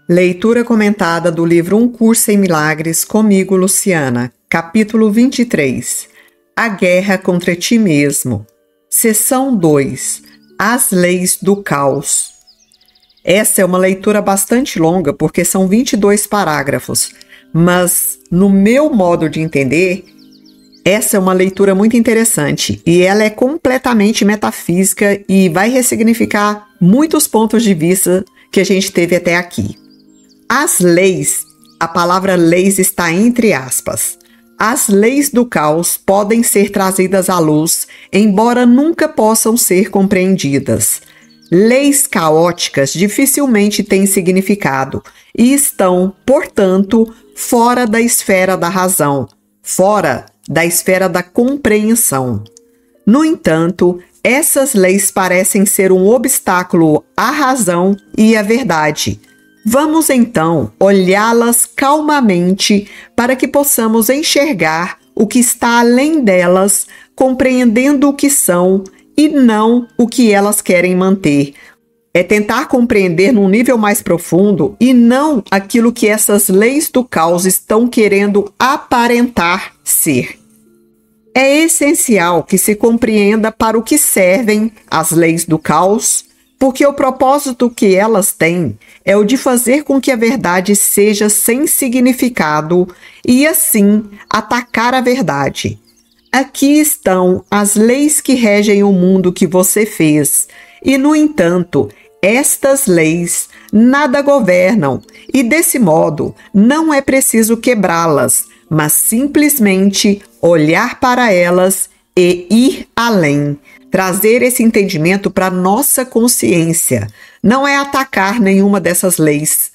Leitura comentada do livro Um Curso em Milagres, comigo, Luciana. Capítulo 23. A Guerra contra Ti Mesmo. Seção 2. As Leis do Caos. Essa é uma leitura bastante longa, porque são 22 parágrafos. Mas, no meu modo de entender, essa é uma leitura muito interessante. E ela é completamente metafísica e vai ressignificar muitos pontos de vista que a gente teve até aqui. As leis, a palavra leis está entre aspas. As leis do caos podem ser trazidas à luz, embora nunca possam ser compreendidas. Leis caóticas dificilmente têm significado e estão, portanto, fora da esfera da razão, fora da esfera da compreensão. No entanto, essas leis parecem ser um obstáculo à razão e à verdade. Vamos então olhá-las calmamente para que possamos enxergar o que está além delas, compreendendo o que são e não o que elas querem manter. É tentar compreender num nível mais profundo e não aquilo que essas leis do caos estão querendo aparentar ser. É essencial que se compreenda para o que servem as leis do caos, porque o propósito que elas têm é o de fazer com que a verdade seja sem significado e, assim, atacar a verdade. Aqui estão as leis que regem o mundo que você fez, e, no entanto, estas leis nada governam, e, desse modo, não é preciso quebrá-las, mas simplesmente olhar para elas e ir além. Trazer esse entendimento para nossa consciência não é atacar nenhuma dessas leis.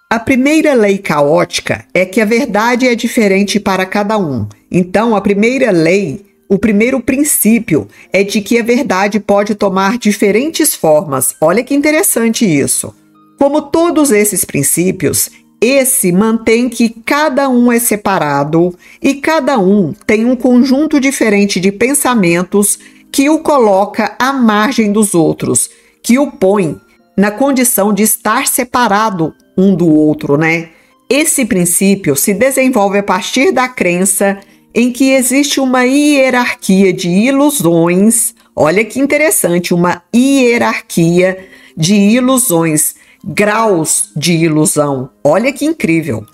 A primeira lei caótica é que a verdade é diferente para cada um. Então, a primeira lei, o primeiro princípio, é de que a verdade pode tomar diferentes formas. Olha que interessante isso. Como todos esses princípios, esse mantém que cada um é separado e cada um tem um conjunto diferente de pensamentos que o coloca à margem dos outros, que o põe na condição de estar separado um do outro, né? Esse princípio se desenvolve a partir da crença em que existe uma hierarquia de ilusões. Olha que interessante, uma hierarquia de ilusões, graus de ilusão. Olha que incrível.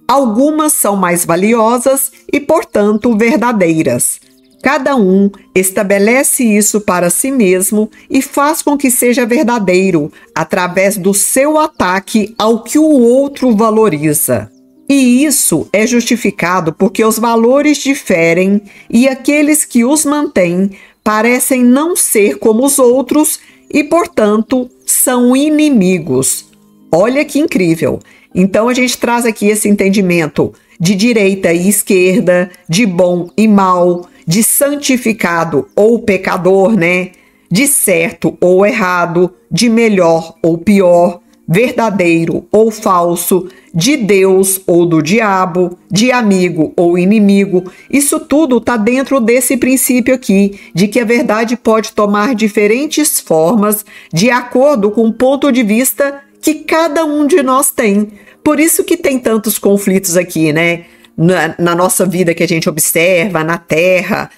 Algumas são mais valiosas e, portanto, verdadeiras. Cada um estabelece isso para si mesmo e faz com que seja verdadeiro através do seu ataque ao que o outro valoriza. E isso é justificado porque os valores diferem e aqueles que os mantêm parecem não ser como os outros e, portanto, são inimigos. Olha que incrível! Então a gente traz aqui esse entendimento de direita e esquerda, de bom e mal, de santificado ou pecador, né? De certo ou errado, de melhor ou pior, verdadeiro ou falso, de Deus ou do diabo, de amigo ou inimigo. Isso tudo está dentro desse princípio aqui, de que a verdade pode tomar diferentes formas de acordo com o ponto de vista que cada um de nós tem. Por isso que tem tantos conflitos aqui, né? Na nossa vida que a gente observa, na Terra,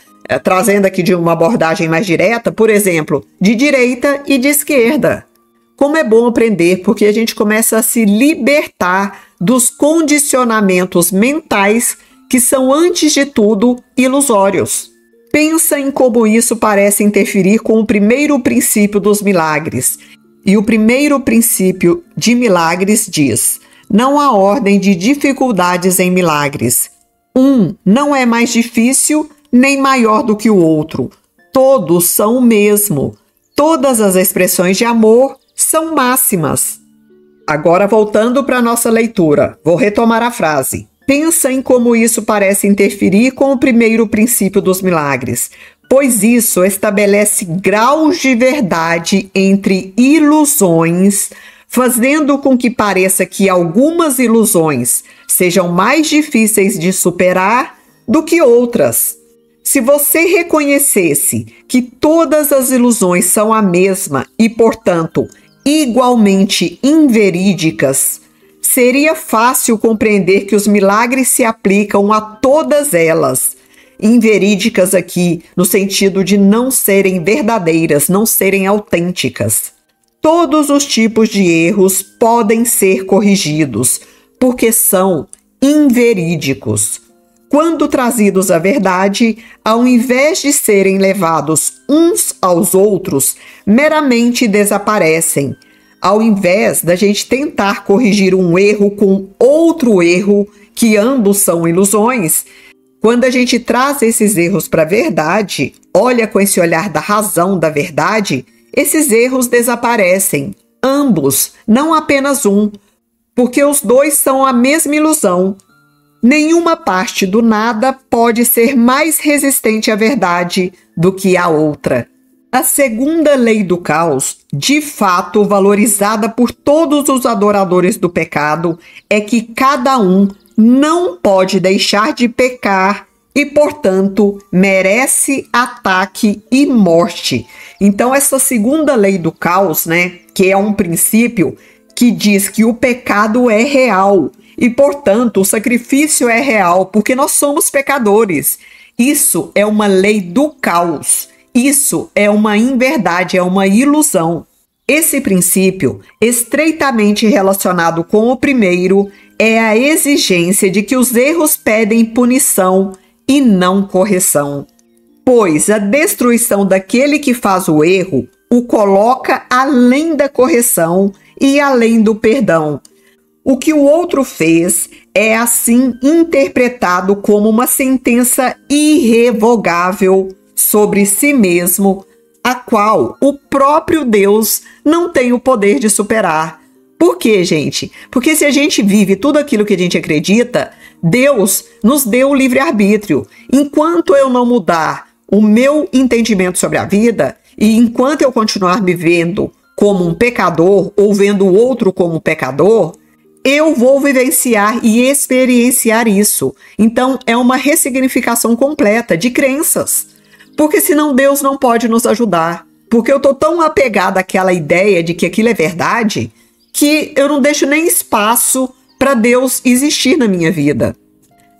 trazendo aqui de uma abordagem mais direta, por exemplo, de direita e de esquerda. Como é bom aprender, porque a gente começa a se libertar dos condicionamentos mentais que são, antes de tudo, ilusórios. Pensa em como isso parece interferir com o primeiro princípio dos milagres. E o primeiro princípio de milagres diz: não há ordem de dificuldades em milagres. Um não é mais difícil nem maior do que o outro. Todos são o mesmo. Todas as expressões de amor são máximas. Agora, voltando para a nossa leitura, vou retomar a frase. Pensa em como isso parece interferir com o primeiro princípio dos milagres, pois isso estabelece graus de verdade entre ilusões, fazendo com que pareça que algumas ilusões sejam mais difíceis de superar do que outras. Se você reconhecesse que todas as ilusões são a mesma e, portanto, igualmente inverídicas, seria fácil compreender que os milagres se aplicam a todas elas, inverídicas aqui, no sentido de não serem verdadeiras, não serem autênticas. Todos os tipos de erros podem ser corrigidos, porque são inverídicos. Quando trazidos à verdade, ao invés de serem levados uns aos outros, meramente desaparecem. Ao invés da gente tentar corrigir um erro com outro erro, que ambos são ilusões, quando a gente traz esses erros para a verdade, olha com esse olhar da razão, da verdade, esses erros desaparecem, ambos, não apenas um, porque os dois são a mesma ilusão. Nenhuma parte do nada pode ser mais resistente à verdade do que a outra. A segunda lei do caos, de fato valorizada por todos os adoradores do pecado, é que cada um não pode deixar de pecar e, portanto, merece ataque e morte. Então, essa segunda lei do caos, que é um princípio que diz que o pecado é real e, portanto, o sacrifício é real, porque nós somos pecadores. Isso é uma lei do caos. Isso é uma inverdade, é uma ilusão. Esse princípio, estreitamente relacionado com o primeiro, é a exigência de que os erros pedem punição e não correção. Pois a destruição daquele que faz o erro o coloca além da correção e além do perdão. O que o outro fez é assim interpretado como uma sentença irrevogável sobre si mesmo, a qual o próprio Deus não tem o poder de superar. Por quê, gente? Porque se a gente vive tudo aquilo que a gente acredita, Deus nos deu o livre-arbítrio. Enquanto eu não mudar o meu entendimento sobre a vida, e enquanto eu continuar me vendo como um pecador, ou vendo o outro como um pecador, eu vou vivenciar e experienciar isso. Então, é uma ressignificação completa de crenças. Porque senão Deus não pode nos ajudar. Porque eu estou tão apegada àquela ideia de que aquilo é verdade, que eu não deixo nem espaço para Deus existir na minha vida.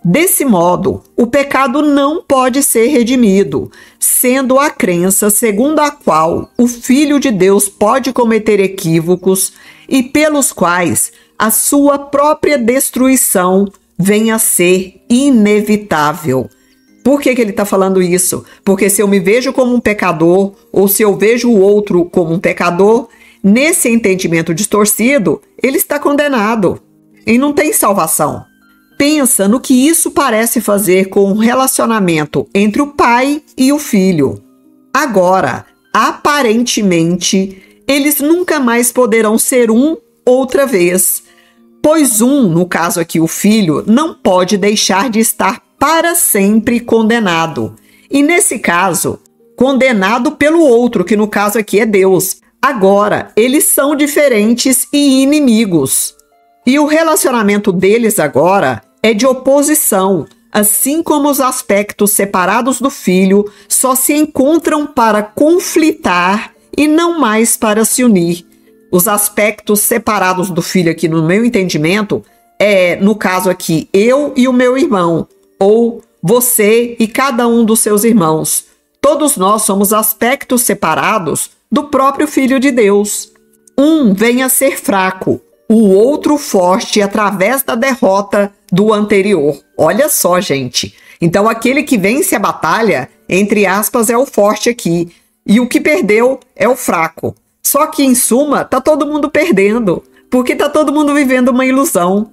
Desse modo, o pecado não pode ser redimido, sendo a crença segundo a qual o Filho de Deus pode cometer equívocos e pelos quais a sua própria destruição venha a ser inevitável. Por que ele está falando isso? Porque se eu me vejo como um pecador, ou se eu vejo o outro como um pecador, nesse entendimento distorcido, ele está condenado e não tem salvação. Pensa no que isso parece fazer com o relacionamento entre o pai e o filho. Agora, aparentemente, eles nunca mais poderão ser um outra vez, pois no caso aqui o filho, não pode deixar de estar para sempre condenado. E nesse caso, condenado pelo outro, que no caso aqui é Deus. Agora, eles são diferentes e inimigos. E o relacionamento deles agora é de oposição, assim como os aspectos separados do filho só se encontram para conflitar e não mais para se unir. Os aspectos separados do filho aqui, no meu entendimento, no caso aqui, eu e o meu irmão, ou você e cada um dos seus irmãos. Todos nós somos aspectos separados do próprio Filho de Deus. Um vem a ser fraco, o outro forte através da derrota do anterior. Olha só, gente. Então, aquele que vence a batalha, entre aspas, é o forte aqui. E o que perdeu é o fraco. Só que, em suma, tá todo mundo perdendo, porque tá todo mundo vivendo uma ilusão.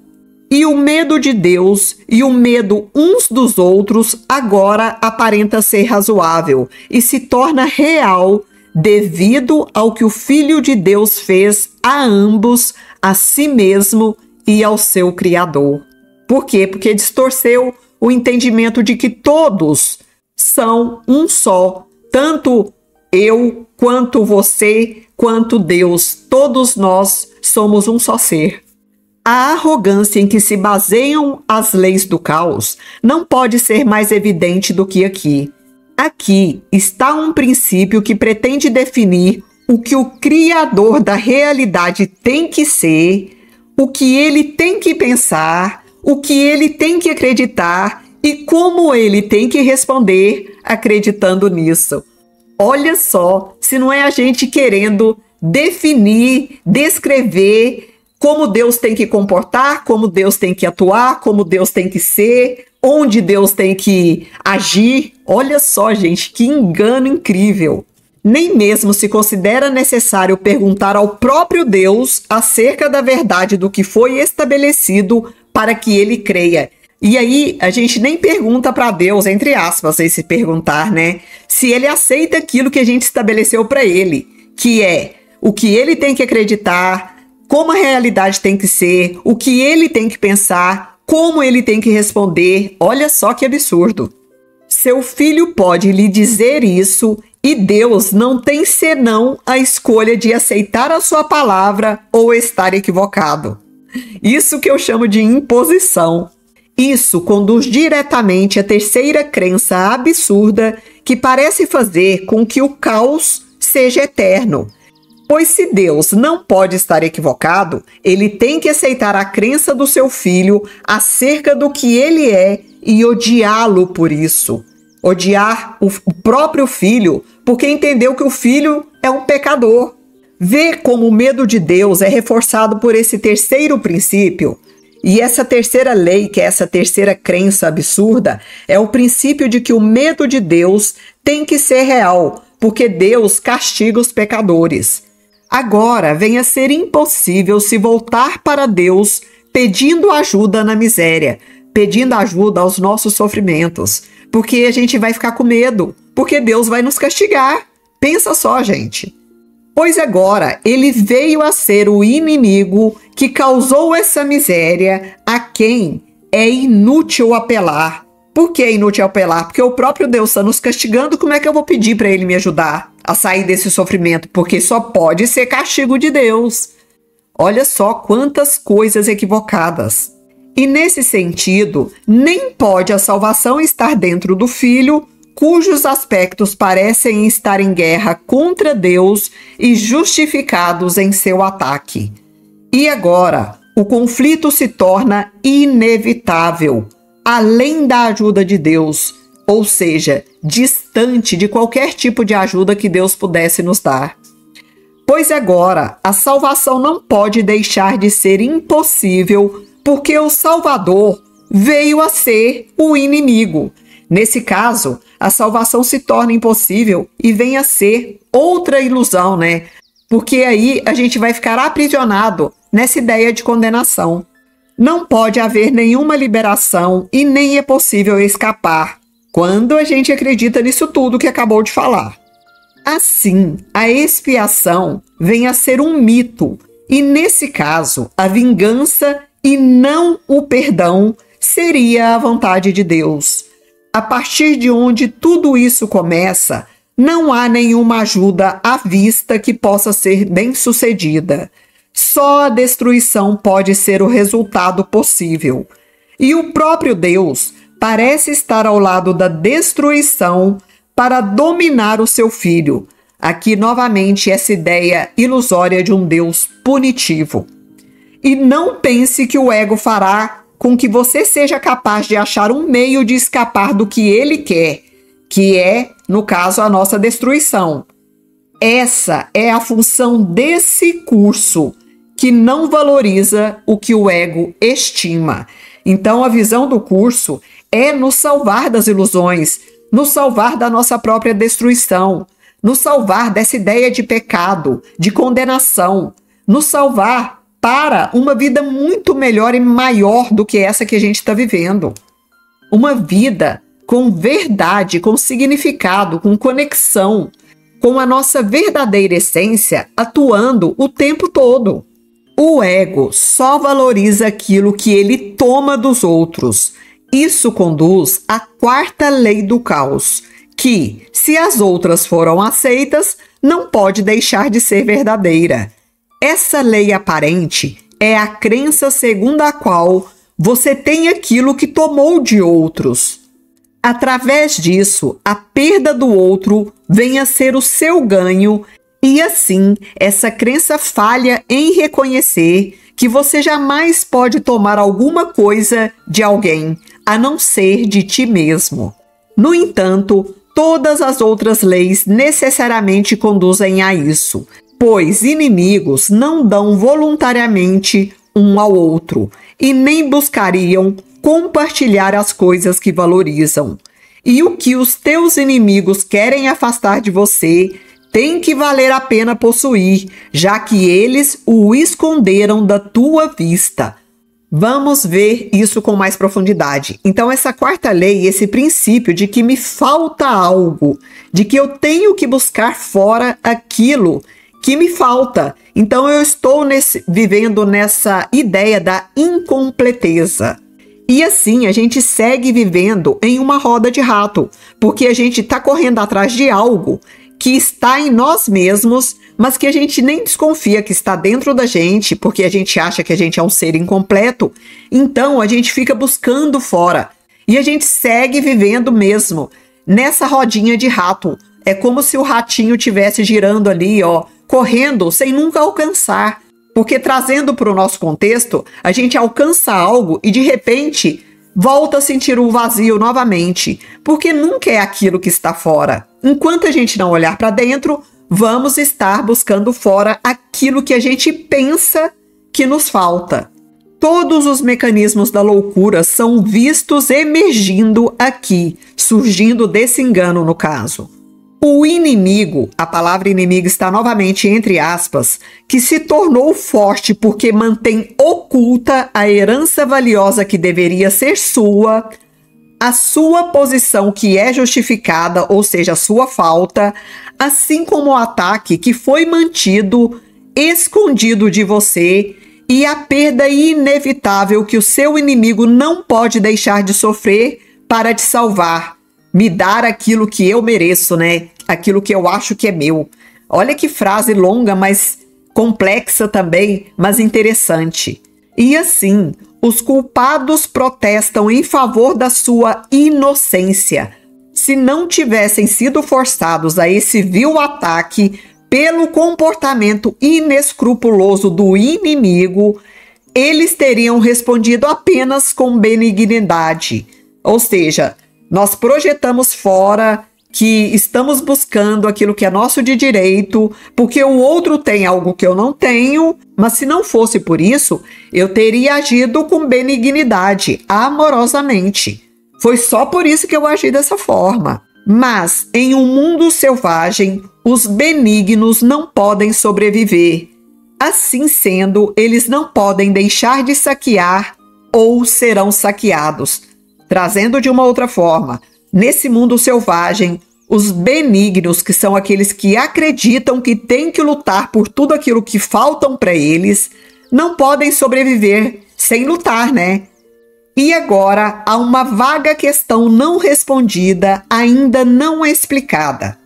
E o medo de Deus e o medo uns dos outros agora aparenta ser razoável e se torna real devido ao que o Filho de Deus fez a ambos, a si mesmo e ao seu Criador. Por quê? Porque distorceu o entendimento de que todos são um só, tanto eu, quanto você, quanto Deus. Todos nós somos um só ser. A arrogância em que se baseiam as leis do caos não pode ser mais evidente do que aqui. Aqui está um princípio que pretende definir o que o Criador da realidade tem que ser, o que ele tem que pensar, o que ele tem que acreditar e como ele tem que responder acreditando nisso. Olha só, se não é a gente querendo definir, descrever como Deus tem que comportar, como Deus tem que atuar, como Deus tem que ser, onde Deus tem que agir. Olha só, gente, que engano incrível. Nem mesmo se considera necessário perguntar ao próprio Deus acerca da verdade do que foi estabelecido para que ele creia. E aí, a gente nem pergunta para Deus, entre aspas, esse perguntar, né? Se ele aceita aquilo que a gente estabeleceu para ele, que é o que ele tem que acreditar, como a realidade tem que ser, o que ele tem que pensar, como ele tem que responder. Olha só que absurdo. Seu filho pode lhe dizer isso e Deus não tem senão a escolha de aceitar a sua palavra ou estar equivocado. Isso que eu chamo de imposição. Isso conduz diretamente à terceira crença absurda que parece fazer com que o caos seja eterno. Pois se Deus não pode estar equivocado, ele tem que aceitar a crença do seu filho acerca do que ele é e odiá-lo por isso. Odiar o próprio filho porque entendeu que o filho é um pecador. Vê como o medo de Deus é reforçado por esse terceiro princípio. E essa terceira lei, que é essa terceira crença absurda, é o princípio de que o medo de Deus tem que ser real, porque Deus castiga os pecadores. Agora vem a ser impossível se voltar para Deus pedindo ajuda na miséria, pedindo ajuda aos nossos sofrimentos, porque a gente vai ficar com medo, porque Deus vai nos castigar. Pensa só, gente. Pois agora ele veio a ser o inimigo que causou essa miséria a quem é inútil apelar. Por que é inútil apelar? Porque o próprio Deus está nos castigando. Como é que eu vou pedir para ele me ajudar a sair desse sofrimento? Porque só pode ser castigo de Deus. Olha só quantas coisas equivocadas. E nesse sentido, nem pode a salvação estar dentro do Filho, cujos aspectos parecem estar em guerra contra Deus e justificados em seu ataque. E agora, o conflito se torna inevitável, além da ajuda de Deus, ou seja, distante de qualquer tipo de ajuda que Deus pudesse nos dar. Pois agora, a salvação não pode deixar de ser impossível, porque o Salvador veio a ser o inimigo. Nesse caso, a salvação se torna impossível e vem a ser outra ilusão, né? Porque aí a gente vai ficar aprisionado nessa ideia de condenação. Não pode haver nenhuma liberação e nem é possível escapar quando a gente acredita nisso tudo que acabou de falar. Assim, a expiação vem a ser um mito e, nesse caso, a vingança e não o perdão seria a vontade de Deus. A partir de onde tudo isso começa, não há nenhuma ajuda à vista que possa ser bem-sucedida. Só a destruição pode ser o resultado possível. E o próprio Deus parece estar ao lado da destruição para dominar o seu filho. Aqui, novamente, essa ideia ilusória de um Deus punitivo. E não pense que o ego fará com que você seja capaz de achar um meio de escapar do que ele quer, que é, no caso, a nossa destruição. Essa é a função desse curso, que não valoriza o que o ego estima. Então, a visão do curso é nos salvar das ilusões, nos salvar da nossa própria destruição, nos salvar dessa ideia de pecado, de condenação, nos salvar para uma vida muito melhor e maior do que essa que a gente está vivendo. Uma vida com verdade, com significado, com conexão, com a nossa verdadeira essência atuando o tempo todo. O ego só valoriza aquilo que ele toma dos outros. Isso conduz à quarta lei do caos, que, se as outras foram aceitas, não pode deixar de ser verdadeira. Essa lei aparente é a crença segundo a qual você tem aquilo que tomou de outros. Através disso, a perda do outro vem a ser o seu ganho E assim, essa crença falha em reconhecer que você jamais pode tomar alguma coisa de alguém, a não ser de ti mesmo. No entanto, todas as outras leis necessariamente conduzem a isso, pois inimigos não dão voluntariamente um ao outro e nem buscariam compartilhar as coisas que valorizam. E o que os teus inimigos querem afastar de você tem que valer a pena possuir, já que eles o esconderam da tua vista. Vamos ver isso com mais profundidade. Então, essa quarta lei, esse princípio de que me falta algo, de que eu tenho que buscar fora aquilo que me falta. Então, eu estou vivendo nessa ideia da incompleteza. E assim, a gente segue vivendo em uma roda de rato, porque a gente está correndo atrás de algo que está em nós mesmos, mas que a gente nem desconfia que está dentro da gente, porque a gente acha que a gente é um ser incompleto. Então, a gente fica buscando fora. E a gente segue vivendo mesmo nessa rodinha de rato. É como se o ratinho estivesse girando ali, correndo sem nunca alcançar. Porque trazendo para o nosso contexto, a gente alcança algo e de repente volta a sentir o vazio novamente, porque nunca é aquilo que está fora. Enquanto a gente não olhar para dentro, vamos estar buscando fora aquilo que a gente pensa que nos falta. Todos os mecanismos da loucura são vistos emergindo aqui, surgindo desse engano no caso. O inimigo, a palavra inimigo está novamente entre aspas, que se tornou forte porque mantém oculta a herança valiosa que deveria ser sua, a sua posição que é justificada, ou seja, a sua falta, assim como o ataque que foi mantido escondido de você e a perda inevitável que o seu inimigo não pode deixar de sofrer para te salvar. Me dar aquilo que eu mereço, né? Aquilo que eu acho que é meu. Olha que frase longa, mas complexa também, mas interessante. E assim, os culpados protestam em favor da sua inocência. Se não tivessem sido forçados a esse vil ataque pelo comportamento inescrupuloso do inimigo, eles teriam respondido apenas com benignidade. Ou seja, nós projetamos fora que estamos buscando aquilo que é nosso de direito, porque o outro tem algo que eu não tenho, mas se não fosse por isso, eu teria agido com benignidade, amorosamente. Foi só por isso que eu agi dessa forma. Mas, em um mundo selvagem, os benignos não podem sobreviver. Assim sendo, eles não podem deixar de saquear ou serão saqueados. Trazendo de uma outra forma, nesse mundo selvagem, os benignos, que são aqueles que acreditam que têm que lutar por tudo aquilo que faltam para eles, não podem sobreviver sem lutar, né? E agora há uma vaga questão não respondida, ainda não explicada.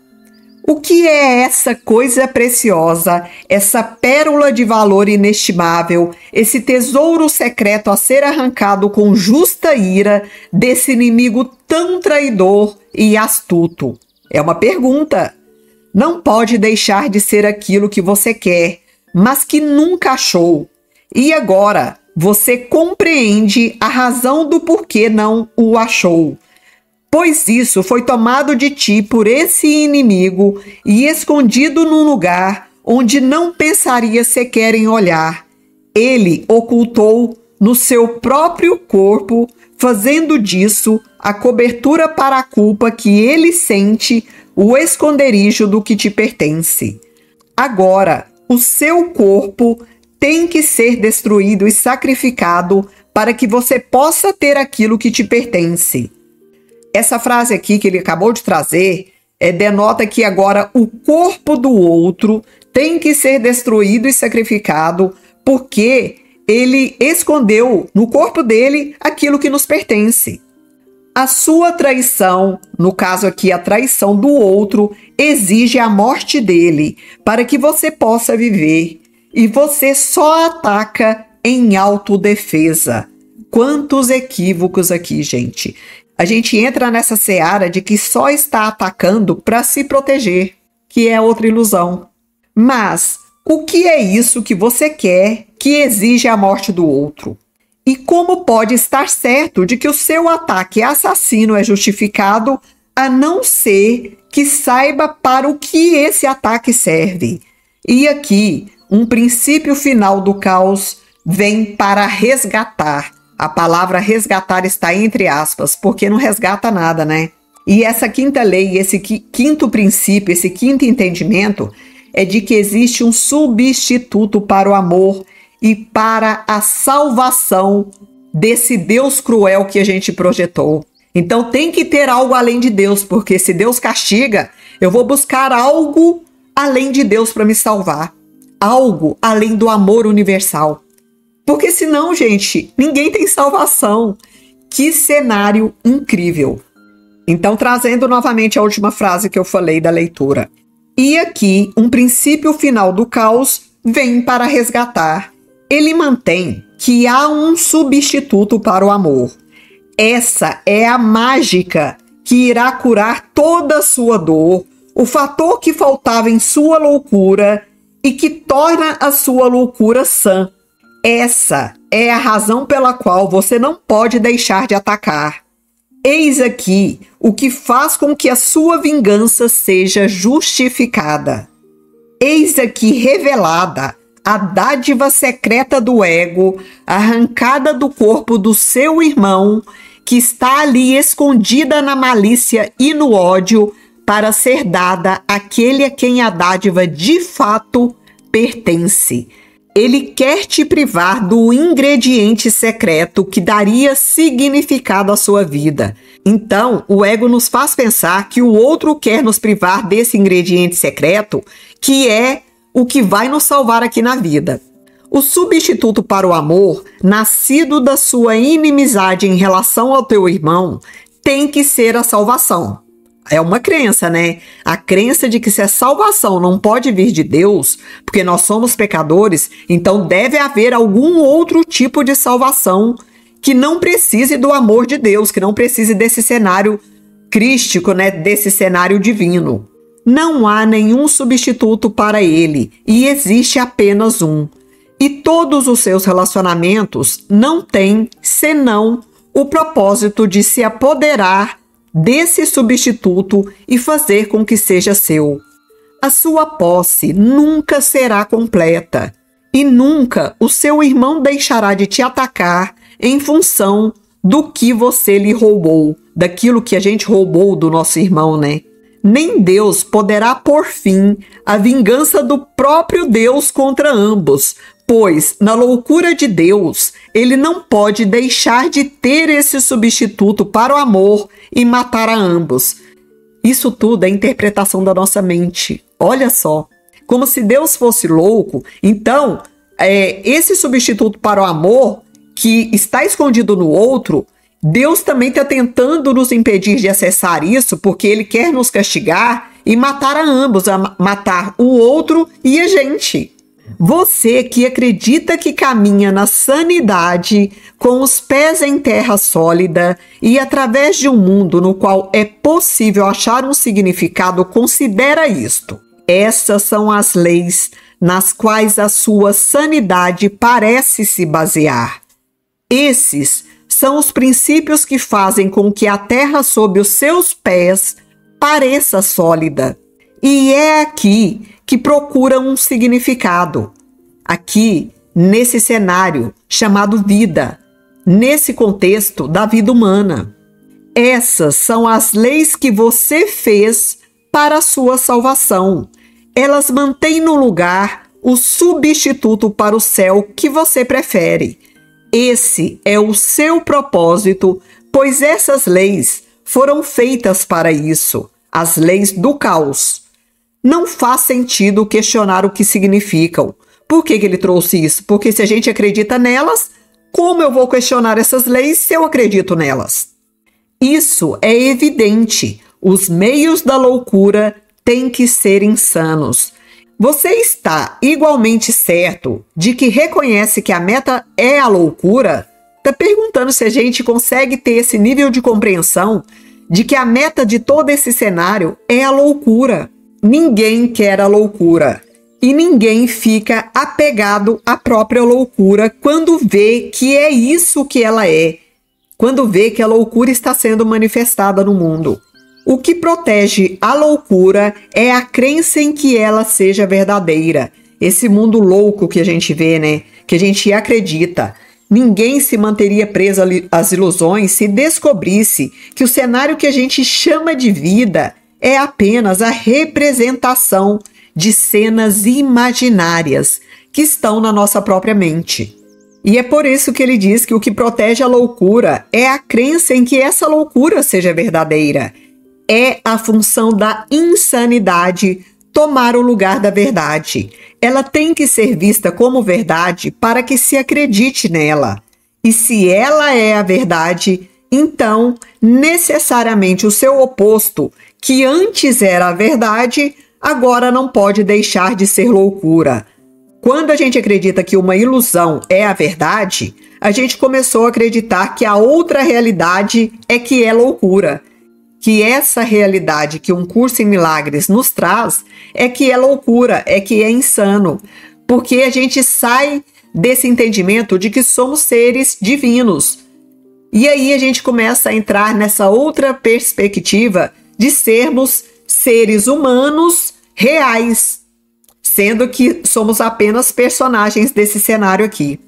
O que é essa coisa preciosa, essa pérola de valor inestimável, esse tesouro secreto a ser arrancado com justa ira desse inimigo tão traidor e astuto? É uma pergunta. Não pode deixar de ser aquilo que você quer, mas que nunca achou. E agora você compreende a razão do porquê não o achou. Pois isso foi tomado de ti por esse inimigo e escondido num lugar onde não pensaria sequer em olhar. Ele ocultou no seu próprio corpo, fazendo disso a cobertura para a culpa que ele sente, o esconderijo do que te pertence. Agora, o seu corpo tem que ser destruído e sacrificado para que você possa ter aquilo que te pertence. Essa frase aqui que ele acabou de trazer denota que agora o corpo do outro tem que ser destruído e sacrificado porque ele escondeu no corpo dele aquilo que nos pertence. A sua traição, no caso aqui a traição do outro, exige a morte dele para que você possa viver. E você só ataca em autodefesa. Quantos equívocos aqui, gente. A gente entra nessa seara de que só está atacando para se proteger, que é outra ilusão. Mas o que é isso que você quer que exige a morte do outro? E como pode estar certo de que o seu ataque assassino é justificado, a não ser que saiba para o que esse ataque serve? E aqui, um princípio final do caos vem para resgatar. A palavra resgatar está entre aspas, porque não resgata nada, né? E essa quinta lei, esse quinto princípio, esse quinto entendimento é de que existe um substituto para o amor e para a salvação desse Deus cruel que a gente projetou. Então tem que ter algo além de Deus, porque se Deus castiga, eu vou buscar algo além de Deus para me salvar. Algo além do amor universal. Porque senão, gente, ninguém tem salvação. Que cenário incrível. Então, trazendo novamente a última frase que eu falei da leitura. E aqui, um princípio final do caos vem para resgatar. Ele mantém que há um substituto para o amor. Essa é a mágica que irá curar toda a sua dor, o fator que faltava em sua loucura e que torna a sua loucura sã. Essa é a razão pela qual você não pode deixar de atacar. Eis aqui o que faz com que a sua vingança seja justificada. Eis aqui revelada a dádiva secreta do ego, arrancada do corpo do seu irmão, que está ali escondida na malícia e no ódio, para ser dada àquele a quem a dádiva de fato pertence. Ele quer te privar do ingrediente secreto que daria significado à sua vida. Então, o ego nos faz pensar que o outro quer nos privar desse ingrediente secreto, que é o que vai nos salvar aqui na vida. O substituto para o amor, nascido da sua inimizade em relação ao teu irmão, tem que ser a salvação. É uma crença, né? A crença de que se a salvação não pode vir de Deus, porque nós somos pecadores, então deve haver algum outro tipo de salvação que não precise do amor de Deus, que não precise desse cenário crístico, né? Desse cenário divino. Não há nenhum substituto para ele e existe apenas um. E todos os seus relacionamentos não têm senão o propósito de se apoderar desse substituto e fazer com que seja seu. A sua posse nunca será completa e nunca o seu irmão deixará de te atacar em função do que você lhe roubou, daquilo que a gente roubou do nosso irmão, né? Nem Deus poderá pôr fim à vingança do próprio Deus contra ambos, pois, na loucura de Deus, ele não pode deixar de ter esse substituto para o amor e matar a ambos. Isso tudo é interpretação da nossa mente. Olha só, como se Deus fosse louco. Então, esse substituto para o amor que está escondido no outro, Deus também está tentando nos impedir de acessar isso, porque ele quer nos castigar e matar a ambos, matar o outro e a gente. Você que acredita que caminha na sanidade, com os pés em terra sólida e através de um mundo no qual é possível achar um significado, considera isto. Essas são as leis nas quais a sua sanidade parece se basear. Esses são os princípios que fazem com que a terra sob os seus pés pareça sólida. E é aqui que procura um significado. Aqui, nesse cenário chamado vida, nesse contexto da vida humana. Essas são as leis que você fez para a sua salvação. Elas mantêm no lugar o substituto para o céu que você prefere. Esse é o seu propósito, pois essas leis foram feitas para isso, as leis do caos. Não faz sentido questionar o que significam. Por que ele trouxe isso? Porque se a gente acredita nelas, como eu vou questionar essas leis se eu acredito nelas? Isso é evidente. Os meios da loucura têm que ser insanos. Você está igualmente certo de que reconhece que a meta é a loucura? Está perguntando se a gente consegue ter esse nível de compreensão de que a meta de todo esse cenário é a loucura. Ninguém quer a loucura. E ninguém fica apegado à própria loucura quando vê que é isso que ela é, quando vê que a loucura está sendo manifestada no mundo. O que protege a loucura é a crença em que ela seja verdadeira. Esse mundo louco que a gente vê, né? Que a gente acredita. Ninguém se manteria preso às ilusões se descobrisse que o cenário que a gente chama de vida é apenas a representação de cenas imaginárias que estão na nossa própria mente. E é por isso que ele diz que o que protege a loucura é a crença em que essa loucura seja verdadeira. É a função da insanidade tomar o lugar da verdade. Ela tem que ser vista como verdade para que se acredite nela. E se ela é a verdade, então, necessariamente o seu oposto, que antes era a verdade, agora não pode deixar de ser loucura. Quando a gente acredita que uma ilusão é a verdade, a gente começou a acreditar que a outra realidade é que é loucura. Que essa realidade que um curso em milagres nos traz é que é loucura, é que é insano. Porque a gente sai desse entendimento de que somos seres divinos. E aí a gente começa a entrar nessa outra perspectiva de sermos seres humanos reais, sendo que somos apenas personagens desse cenário aqui.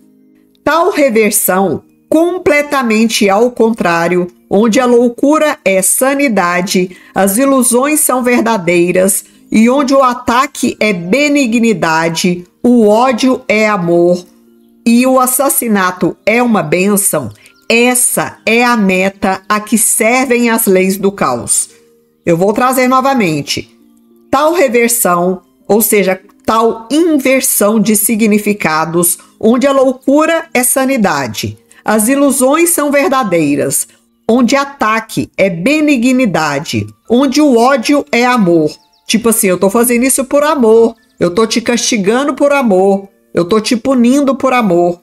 Tal reversão, completamente ao contrário, onde a loucura é sanidade, as ilusões são verdadeiras e onde o ataque é benignidade, o ódio é amor e o assassinato é uma bênção, essa é a meta a que servem as leis do caos. Eu vou trazer novamente. Tal reversão, ou seja, tal inversão de significados, onde a loucura é sanidade, as ilusões são verdadeiras, onde ataque é benignidade, onde o ódio é amor. Tipo assim, eu tô fazendo isso por amor, eu tô te castigando por amor, eu tô te punindo por amor.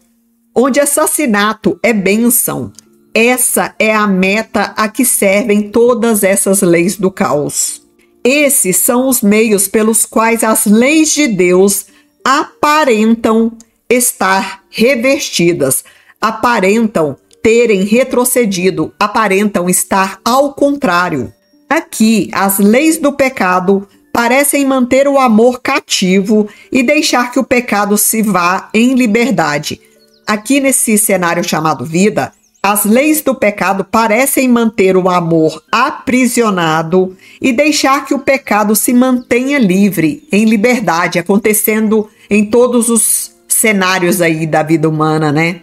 Onde assassinato é bênção. Essa é a meta a que servem todas essas leis do caos. Esses são os meios pelos quais as leis de Deus aparentam estar revestidas, aparentam terem retrocedido, aparentam estar ao contrário. Aqui, as leis do pecado parecem manter o amor cativo e deixar que o pecado se vá em liberdade. Aqui nesse cenário chamado vida, as leis do pecado parecem manter o amor aprisionado e deixar que o pecado se mantenha livre, em liberdade, acontecendo em todos os cenários aí da vida humana, né?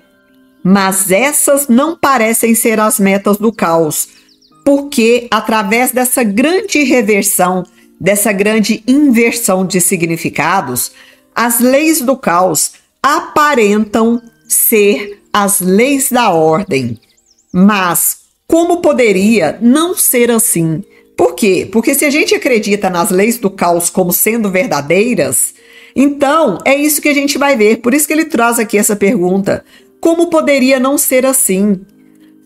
Mas essas não parecem ser as metas do caos, porque através dessa grande reversão, dessa grande inversão de significados, as leis do caos aparentam ser as leis da ordem. Mas como poderia não ser assim? Por quê? Porque se a gente acredita nas leis do caos como sendo verdadeiras, então é isso que a gente vai ver. Por isso que ele traz aqui essa pergunta. Como poderia não ser assim?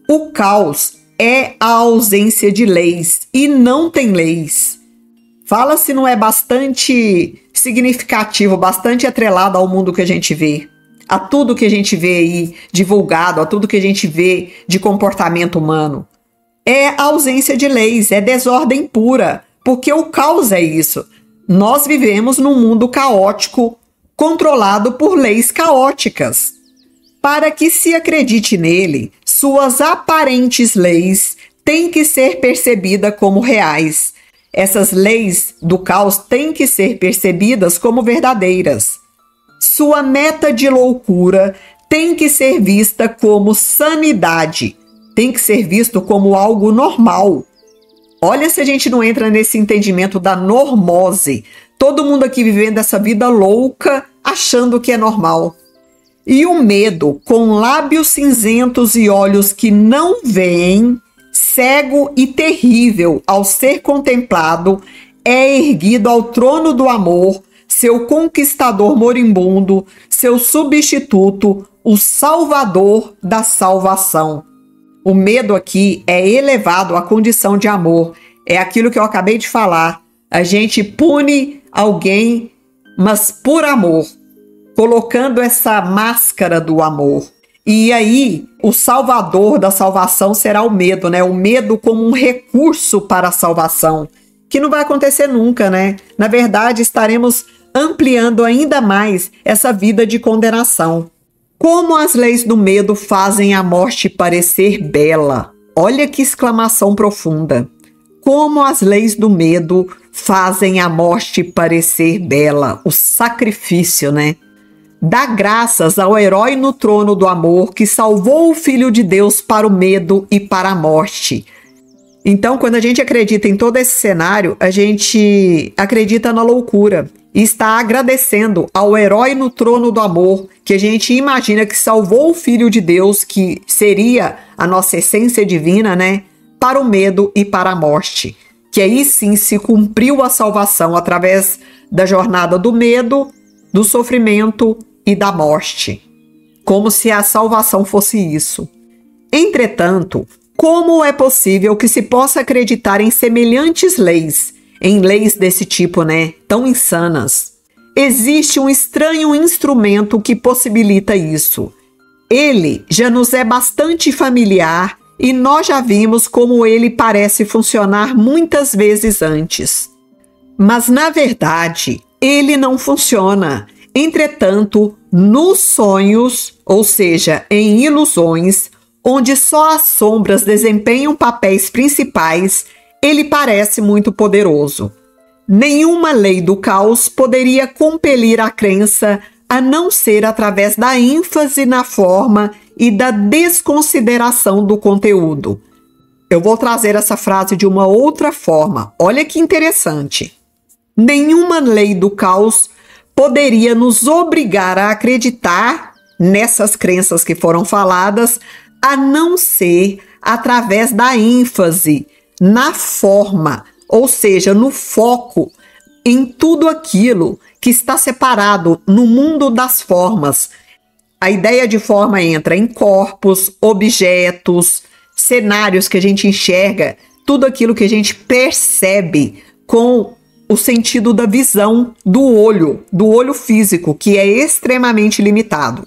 O caos é a ausência de leis e não tem leis. Fala se não é bastante significativo, bastante atrelado ao mundo que a gente vê. A tudo que a gente vê aí divulgado, a tudo que a gente vê de comportamento humano. É a ausência de leis, é desordem pura, porque o caos é isso. Nós vivemos num mundo caótico, controlado por leis caóticas. Para que se acredite nele, suas aparentes leis têm que ser percebidas como reais. Essas leis do caos têm que ser percebidas como verdadeiras. Sua meta de loucura tem que ser vista como sanidade, tem que ser visto como algo normal. Olha se a gente não entra nesse entendimento da normose. Todo mundo aqui vivendo essa vida louca, achando que é normal. E o medo, com lábios cinzentos e olhos que não veem, cego e terrível ao ser contemplado, é erguido ao trono do amor, seu conquistador moribundo, seu substituto, o salvador da salvação. O medo aqui é elevado à condição de amor. É aquilo que eu acabei de falar. A gente pune alguém mas por amor, colocando essa máscara do amor. E aí, o salvador da salvação será o medo, né? O medo como um recurso para a salvação, que não vai acontecer nunca, né? Na verdade, estaremos ampliando ainda mais essa vida de condenação. Como as leis do medo fazem a morte parecer bela. Olha que exclamação profunda. Como as leis do medo fazem a morte parecer bela. O sacrifício, né? Dá graças ao herói no trono do amor que salvou o Filho de Deus para o medo e para a morte. Então, quando a gente acredita em todo esse cenário, a gente acredita na loucura e está agradecendo ao herói no trono do amor que a gente imagina que salvou o Filho de Deus, que seria a nossa essência divina, né? Para o medo e para a morte. Que aí sim se cumpriu a salvação através da jornada do medo, do sofrimento e da morte, como se a salvação fosse isso. Entretanto, como é possível que se possa acreditar em semelhantes leis, em leis desse tipo, né, tão insanas? Existe um estranho instrumento que possibilita isso. Ele já nos é bastante familiar e nós já vimos como ele parece funcionar muitas vezes antes. Mas, na verdade, ele não funciona. Entretanto, nos sonhos, ou seja, em ilusões, onde só as sombras desempenham papéis principais, ele parece muito poderoso. Nenhuma lei do caos poderia compelir a crença a não ser através da ênfase na forma e da desconsideração do conteúdo. Eu vou trazer essa frase de uma outra forma. Olha que interessante. Nenhuma lei do caos poderia nos obrigar a acreditar nessas crenças que foram faladas, a não ser através da ênfase na forma, ou seja, no foco em tudo aquilo que está separado no mundo das formas. A ideia de forma entra em corpos, objetos, cenários que a gente enxerga, tudo aquilo que a gente percebe com o sentido da visão do olho físico, que é extremamente limitado.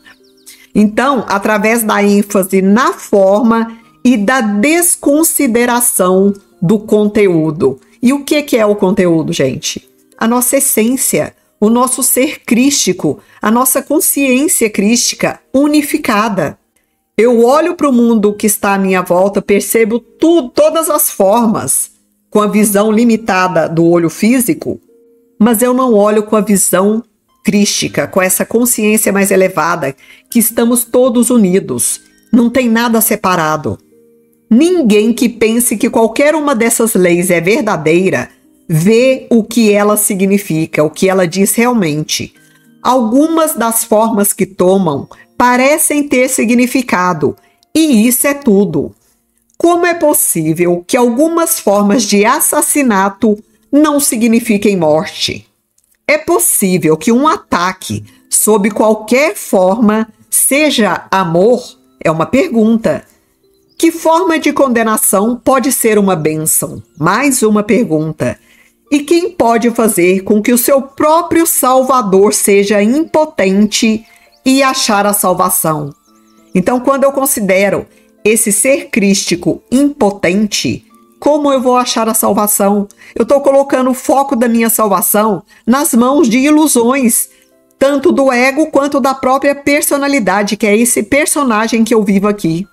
Então, através da ênfase na forma e da desconsideração do conteúdo. E o que é o conteúdo, gente? A nossa essência, o nosso ser crístico, a nossa consciência crística unificada. Eu olho para o mundo que está à minha volta, percebo todas as formas, com a visão limitada do olho físico, mas eu não olho com a visão crística, com essa consciência mais elevada, que estamos todos unidos, não tem nada separado. Ninguém que pense que qualquer uma dessas leis é verdadeira, vê o que ela significa, o que ela diz realmente. Algumas das formas que tomam parecem ter significado, e isso é tudo. Como é possível que algumas formas de assassinato não signifiquem morte? É possível que um ataque, sob qualquer forma, seja amor? É uma pergunta. Que forma de condenação pode ser uma bênção? Mais uma pergunta. E quem pode fazer com que o seu próprio Salvador seja impotente e achar a salvação? Então, quando eu considero esse ser crístico impotente, como eu vou achar a salvação? Eu estou colocando o foco da minha salvação nas mãos de ilusões, tanto do ego quanto da própria personalidade, que é esse personagem que eu vivo aqui.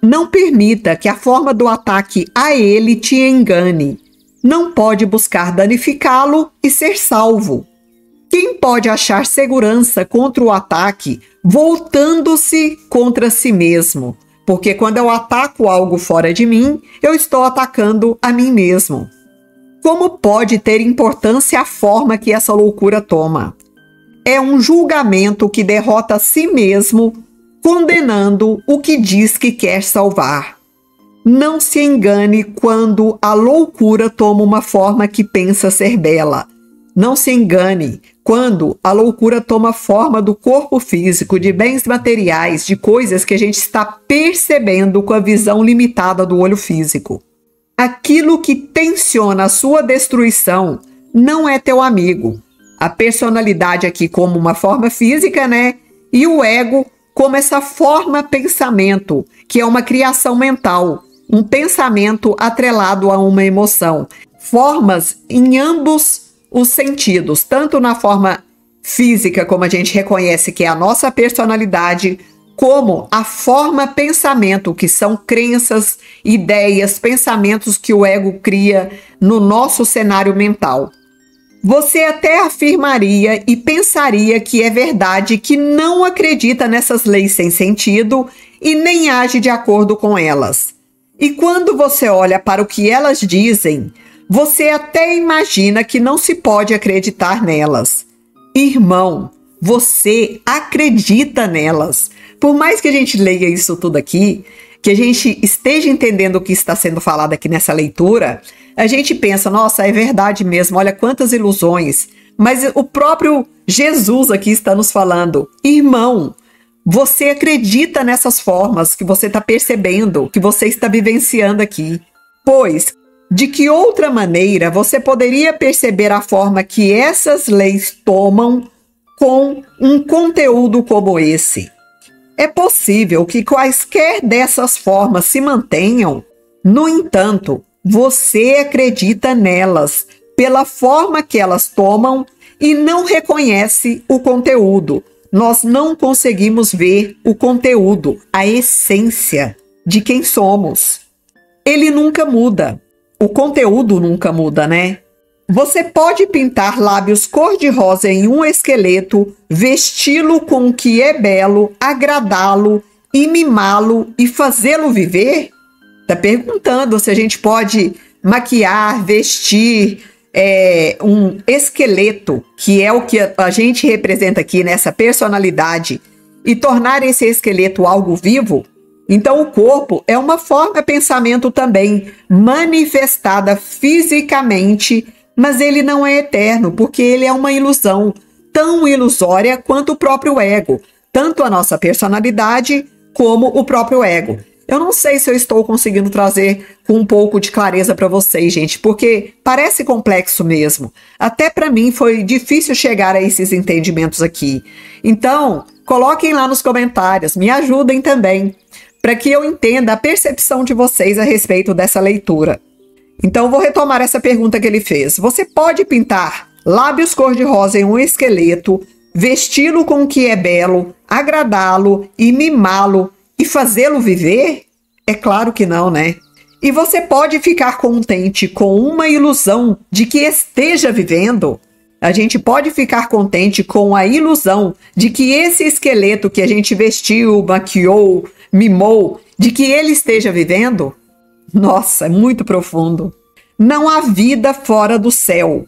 Não permita que a forma do ataque a ele te engane. Não pode buscar danificá-lo e ser salvo. Quem pode achar segurança contra o ataque voltando-se contra si mesmo? Porque quando eu ataco algo fora de mim, eu estou atacando a mim mesmo. Como pode ter importância a forma que essa loucura toma? É um julgamento que derrota a si mesmo, condenando o que diz que quer salvar. Não se engane quando a loucura toma uma forma que pensa ser bela. Não se engane quando a loucura toma forma do corpo físico, de bens materiais, de coisas que a gente está percebendo com a visão limitada do olho físico. Aquilo que tensiona a sua destruição não é teu amigo. a personalidade aqui como uma forma física, né? E o ego como essa forma pensamento, que é uma criação mental, um pensamento atrelado a uma emoção. Formas em ambos os sentidos, tanto na forma física, como a gente reconhece que é a nossa personalidade, como a forma pensamento, que são crenças, ideias, pensamentos que o ego cria no nosso cenário mental. Você até afirmaria e pensaria que é verdade que não acredita nessas leis sem sentido e nem age de acordo com elas. E quando você olha para o que elas dizem, você até imagina que não se pode acreditar nelas. Irmão, você acredita nelas. Por mais que a gente leia isso tudo aqui, que a gente esteja entendendo o que está sendo falado aqui nessa leitura, a gente pensa, nossa, é verdade mesmo, olha quantas ilusões. Mas o próprio Jesus aqui está nos falando, irmão, você acredita nessas formas que você está percebendo, que você está vivenciando aqui. Pois, de que outra maneira você poderia perceber a forma que essas leis tomam com um conteúdo como esse? É possível que quaisquer dessas formas se mantenham, no entanto, você acredita nelas pela forma que elas tomam e não reconhece o conteúdo. Nós não conseguimos ver o conteúdo, a essência de quem somos. Ele nunca muda. O conteúdo nunca muda, né? Você pode pintar lábios cor-de-rosa em um esqueleto, vesti-lo com o que é belo, agradá-lo e mimá-lo e fazê-lo viver? Tá perguntando se a gente pode maquiar, vestir um esqueleto, que é o que a gente representa aqui nessa personalidade, e tornar esse esqueleto algo vivo? Então o corpo é uma forma de pensamento também, manifestada fisicamente, mas ele não é eterno, porque ele é uma ilusão, tão ilusória quanto o próprio ego, tanto a nossa personalidade como o próprio ego. Eu não sei se eu estou conseguindo trazer com um pouco de clareza para vocês, gente, porque parece complexo mesmo. Até para mim foi difícil chegar a esses entendimentos aqui. Então, coloquem lá nos comentários, me ajudem também, para que eu entenda a percepção de vocês a respeito dessa leitura. Então, vou retomar essa pergunta que ele fez. Você pode pintar lábios cor-de-rosa em um esqueleto, vesti-lo com o que é belo, agradá-lo e mimá-lo e fazê-lo viver? É claro que não, né? E você pode ficar contente com uma ilusão de que esteja vivendo? A gente pode ficar contente com a ilusão de que esse esqueleto que a gente vestiu, maquiou, mimou, de que ele esteja vivendo? Nossa, é muito profundo. Não há vida fora do céu.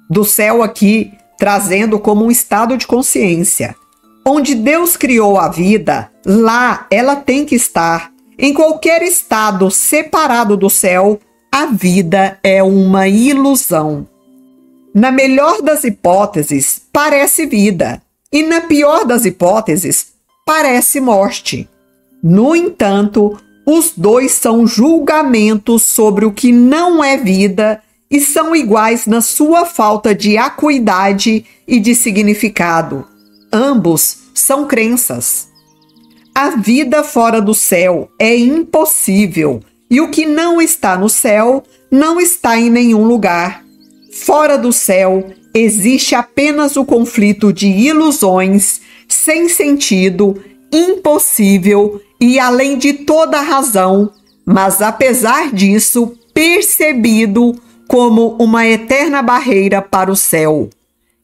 Do céu aqui, trazendo como um estado de consciência. Onde Deus criou a vida, lá ela tem que estar. Em qualquer estado separado do céu, a vida é uma ilusão. Na melhor das hipóteses, parece vida. E na pior das hipóteses, parece morte. No entanto, os dois são julgamentos sobre o que não é vida e são iguais na sua falta de acuidade e de significado. Ambos são crenças. A vida fora do céu é impossível e o que não está no céu não está em nenhum lugar. Fora do céu existe apenas o conflito de ilusões, sem sentido, impossível e além de toda razão, mas apesar disso, percebido como uma eterna barreira para o céu.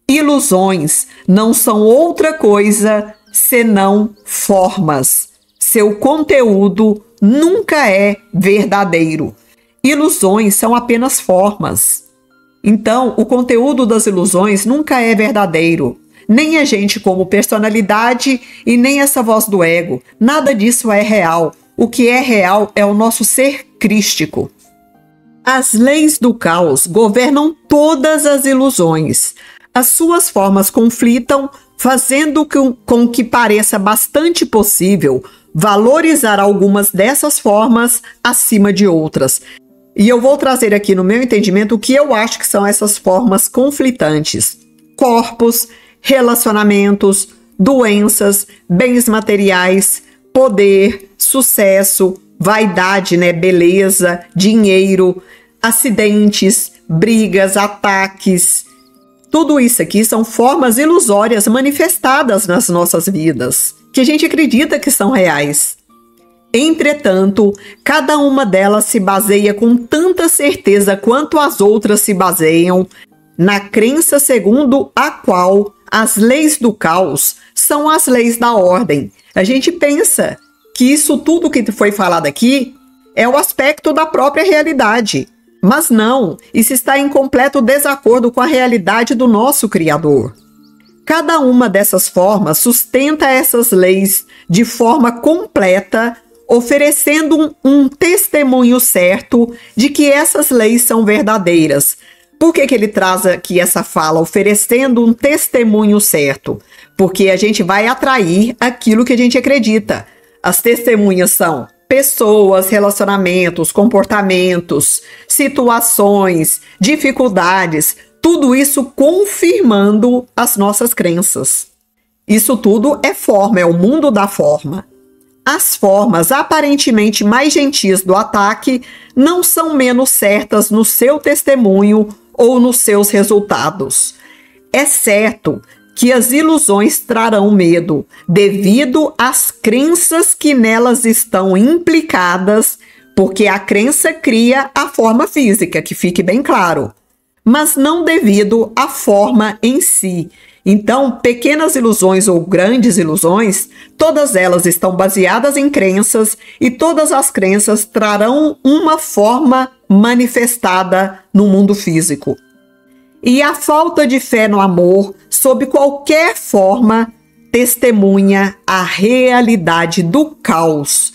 Ilusões não são outra coisa senão formas. Seu conteúdo nunca é verdadeiro. Ilusões são apenas formas. Então, o conteúdo das ilusões nunca é verdadeiro. Nem a gente como personalidade e nem essa voz do ego. Nada disso é real. O que é real é o nosso ser crístico. As leis do caos governam todas as ilusões. As suas formas conflitam, fazendo com que pareça bastante possível valorizar algumas dessas formas acima de outras. E eu vou trazer aqui no meu entendimento o que eu acho que são essas formas conflitantes. corpos, relacionamentos, doenças, bens materiais, poder, sucesso, vaidade, beleza, dinheiro, acidentes, brigas, ataques. Tudo isso aqui são formas ilusórias manifestadas nas nossas vidas, que a gente acredita que são reais. Entretanto, cada uma delas se baseia com tanta certeza quanto as outras se baseiam na crença segundo a qual as leis do caos são as leis da ordem. A gente pensa que isso tudo que foi falado aqui é o aspecto da própria realidade. Mas não, isso está em completo desacordo com a realidade do nosso Criador. Cada uma dessas formas sustenta essas leis de forma completa, oferecendo um testemunho certo de que essas leis são verdadeiras. Por que ele traz aqui essa fala, oferecendo um testemunho certo? Porque a gente vai atrair aquilo que a gente acredita. As testemunhas são pessoas, relacionamentos, comportamentos, situações, dificuldades, tudo isso confirmando as nossas crenças. Isso tudo é forma, é o mundo da forma. As formas aparentemente mais gentis do ataque não são menos certas no seu testemunho ou nos seus resultados. É certo que as ilusões trarão medo, devido às crenças que nelas estão implicadas, porque a crença cria a forma física, que fique bem claro, mas não devido à forma em si. Então, pequenas ilusões ou grandes ilusões, todas elas estão baseadas em crenças e todas as crenças trarão uma forma manifestada no mundo físico. E a falta de fé no amor, sob qualquer forma, testemunha a realidade do caos.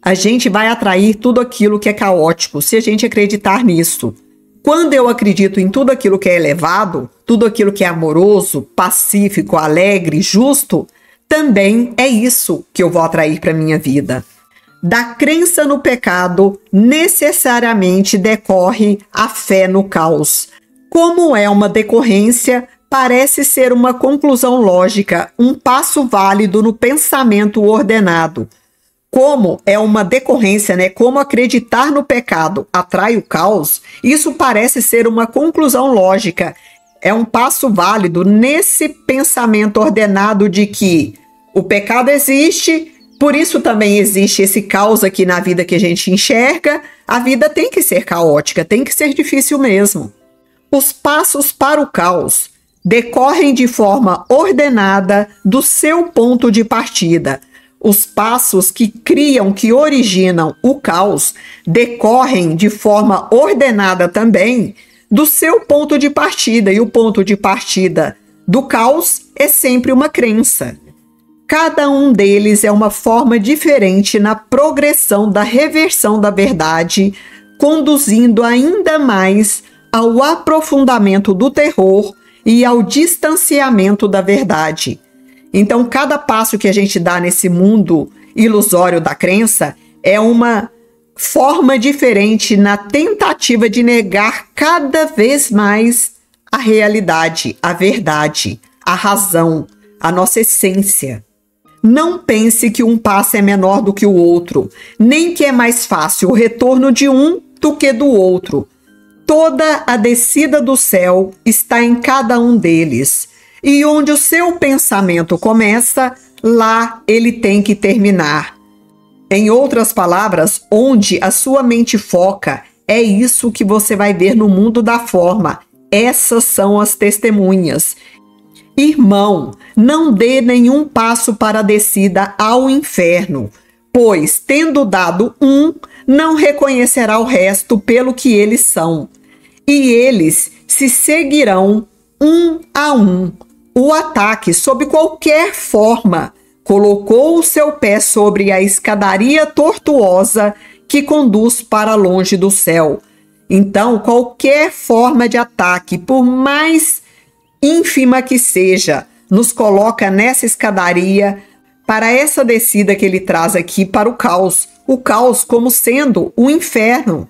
A gente vai atrair tudo aquilo que é caótico, se a gente acreditar nisso. Quando eu acredito em tudo aquilo que é elevado, tudo aquilo que é amoroso, pacífico, alegre, justo, também é isso que eu vou atrair para minha vida. Da crença no pecado, necessariamente decorre a fé no caos. Como é uma decorrência, parece ser uma conclusão lógica, um passo válido no pensamento ordenado. Como é uma decorrência, como acreditar no pecado atrai o caos, isso parece ser uma conclusão lógica. É um passo válido nesse pensamento ordenado de que o pecado existe, por isso também existe esse caos aqui na vida que a gente enxerga. A vida tem que ser caótica, tem que ser difícil mesmo. Os passos para o caos decorrem de forma ordenada do seu ponto de partida. Os passos que criam, que originam o caos, decorrem de forma ordenada também do seu ponto de partida. E o ponto de partida do caos é sempre uma crença. Cada um deles é uma forma diferente na progressão da reversão da verdade, conduzindo ainda mais ao aprofundamento do terror e ao distanciamento da verdade. Então, cada passo que a gente dá nesse mundo ilusório da crença é uma forma diferente na tentativa de negar cada vez mais a realidade, a verdade, a razão, a nossa essência. Não pense que um passo é menor do que o outro, nem que é mais fácil o retorno de um do que do outro. Toda a descida do céu está em cada um deles. E onde o seu pensamento começa, lá ele tem que terminar. Em outras palavras, onde a sua mente foca, é isso que você vai ver no mundo da forma. Essas são as testemunhas. Irmão, não dê nenhum passo para a descida ao inferno, pois, tendo dado um, não reconhecerá o resto pelo que eles são. E eles se seguirão um a um. O ataque, sob qualquer forma, colocou o seu pé sobre a escadaria tortuosa que conduz para longe do céu. Então, qualquer forma de ataque, por mais ínfima que seja, nos coloca nessa escadaria para essa descida que ele traz aqui para o caos como sendo o inferno.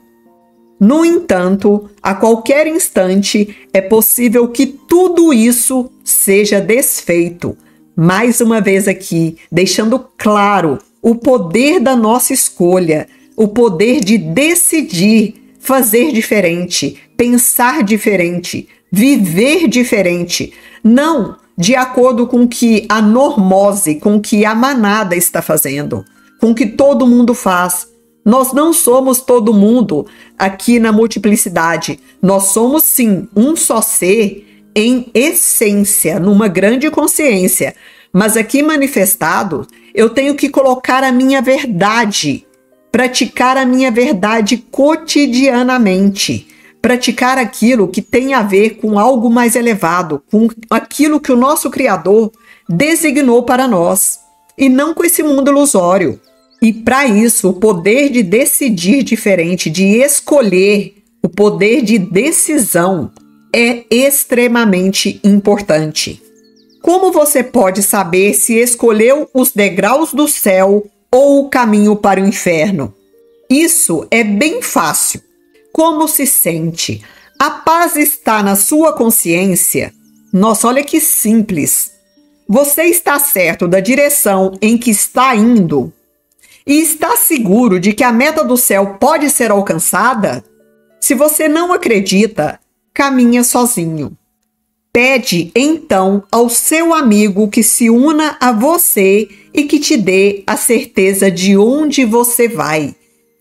No entanto, a qualquer instante é possível que tudo isso seja desfeito. Mais uma vez aqui, deixando claro o poder da nossa escolha, o poder de decidir fazer diferente, pensar diferente, viver diferente, não de acordo com o que a normose, com o que a manada está fazendo, com o que todo mundo faz. Nós não somos todo mundo aqui na multiplicidade. Nós somos, sim, um só ser em essência, numa grande consciência. Mas aqui manifestado, eu tenho que colocar a minha verdade, praticar a minha verdade cotidianamente, praticar aquilo que tem a ver com algo mais elevado, com aquilo que o nosso Criador designou para nós, e não com esse mundo ilusório. E para isso, o poder de decidir diferente, de escolher, o poder de decisão é extremamente importante. Como você pode saber se escolheu os degraus do céu ou o caminho para o inferno? Isso é bem fácil. Como se sente? A paz está na sua consciência? Nossa, olha que simples. Você está certo da direção em que está indo? E está seguro de que a meta do céu pode ser alcançada? Se você não acredita, caminha sozinho. Pede, então, ao seu amigo que se una a você e que te dê a certeza de onde você vai.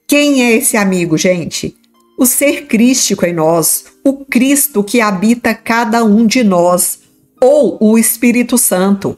Quem é esse amigo, gente? O ser crístico em nós, o Cristo que habita cada um de nós, ou o Espírito Santo.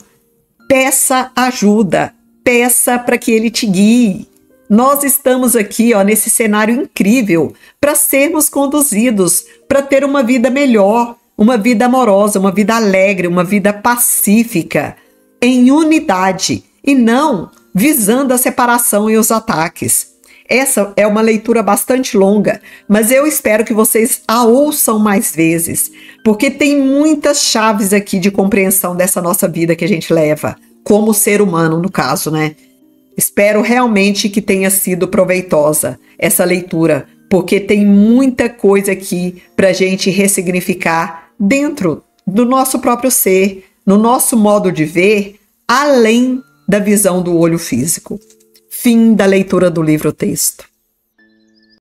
Peça ajuda, peça para que ele te guie. Nós estamos aqui, nesse cenário incrível, para sermos conduzidos, para ter uma vida melhor, uma vida amorosa, uma vida alegre, uma vida pacífica, em unidade, e não visando a separação e os ataques. Essa é uma leitura bastante longa, mas eu espero que vocês a ouçam mais vezes, porque tem muitas chaves aqui de compreensão dessa nossa vida que a gente leva, como ser humano, no caso, né? Espero realmente que tenha sido proveitosa essa leitura, porque tem muita coisa aqui para a gente ressignificar dentro do nosso próprio ser, no nosso modo de ver, além da visão do olho físico. Fim da leitura do livro-texto.